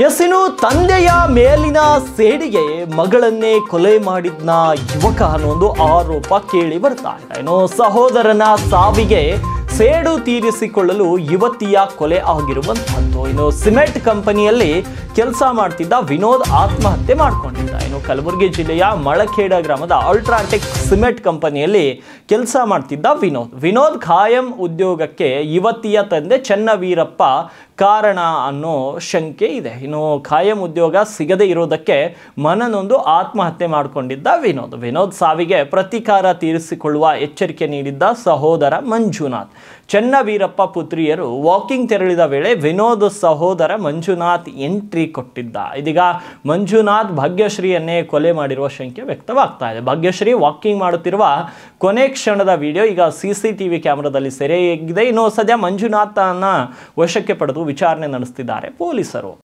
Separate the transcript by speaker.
Speaker 1: S, ಇನ್ನು ತಂದೆಯ ಮೇಲಿನ ಸೇಡಿಗೆ ಮಗಳನ್ನೇ ಕೊಲೆ ಮಾಡಿದ್ನ ಯುವಕ ಅನ್ನೋ ಒಂದು ಆರೋಪ ಕೇಳಿ ಬರ್ತಾ ಇದೆ. ಇನ್ನು ಸಹೋದರನ ಸಾವಿಗೆ ಸೇಡು ತೀರಿಸಿಕೊಳ್ಳಲು ಯುವತಿಯ ಕೊಲೆ ಆಗಿರುವಂತಹದ್ದು. ಇನ್ನು ಸಿಮೆಂಟ್ ಕಂಪನಿಯಲ್ಲಿ ಕೆಲಸ ಮಾಡ್ತಿದ್ದ ವಿನೋದ್ ಆತ್ಮಹತ್ಯೆ ಮಾಡಿಕೊಂಡಿದ್ದ. ಇನ್ನು ಕಲಬುರಗಿ ಜಿಲ್ಲೆಯ ಮಳಖೇಡ ಗ್ರಾಮದ ಅಲ್ಟ್ರಾಟೆಕ್ ಸಿಮೆಂಟ್ ಕಂಪನಿಯಲ್ಲಿ ಕೆಲಸ ಮಾಡ್ತಿದ್ದ ವಿನೋದ್ ಖಾಯಂ ಉದ್ಯೋಗಕ್ಕೆ ಯುವತಿಯ ತಂದೆ ಚೆನ್ನವೀರಪ್ಪ ಕಾರಣ ಅನ್ನೋ ಶಂಕೆ ಇದೆ. ಇನ್ನು ಖಾಯಂ ಉದ್ಯೋಗ ಸಿಗದೆ ಇರೋದಕ್ಕೆ ಮನನೊಂದು ಆತ್ಮಹತ್ಯೆ ಮಾಡಿಕೊಂಡಿದ್ದ ವಿನೋದ್ ಸಾವಿಗೆ ಪ್ರತೀಕಾರ ತೀರಿಸಿಕೊಳ್ಳುವ ಎಚ್ಚರಿಕೆ ನೀಡಿದ್ದ ಸಹೋದರ ಮಂಜುನಾಥ್. ಚೆನ್ನವೀರಪ್ಪ ಪುತ್ರಿಯರು ವಾಕಿಂಗ್ ತೆರಳಿದ ವೇಳೆ ವಿನೋದ್ ಸಹೋದರ ಮಂಜುನಾಥ್ ಎಂಟ್ರಿ ಕೊಟ್ಟಿದ್ದ. ಇದೀಗ ಮಂಜುನಾಥ್ ಭಾಗ್ಯಶ್ರೀಯನ್ನೇ ಕೊಲೆ ಮಾಡಿರುವ ಶಂಕೆ ವ್ಯಕ್ತವಾಗ್ತಾ ಇದೆ. ಭಾಗ್ಯಶ್ರೀ ವಾಕಿಂಗ್ ಮಾಡುತ್ತಿರುವ ಕೊನೆ ಕ್ಷಣದ ವಿಡಿಯೋ ಈಗ CCTV ಕ್ಯಾಮೆರಾದಲ್ಲಿ ಸೆರೆಯಾಗಿದೆ. ಇನ್ನು ಸದ್ಯ ಮಂಜುನಾಥ್ನ ವಶಕ್ಕೆ ಪಡೆದು ವಿಚಾರಣೆ ನಡೆಸುತ್ತಿದ್ದಾರೆ ಪೊಲೀಸರು.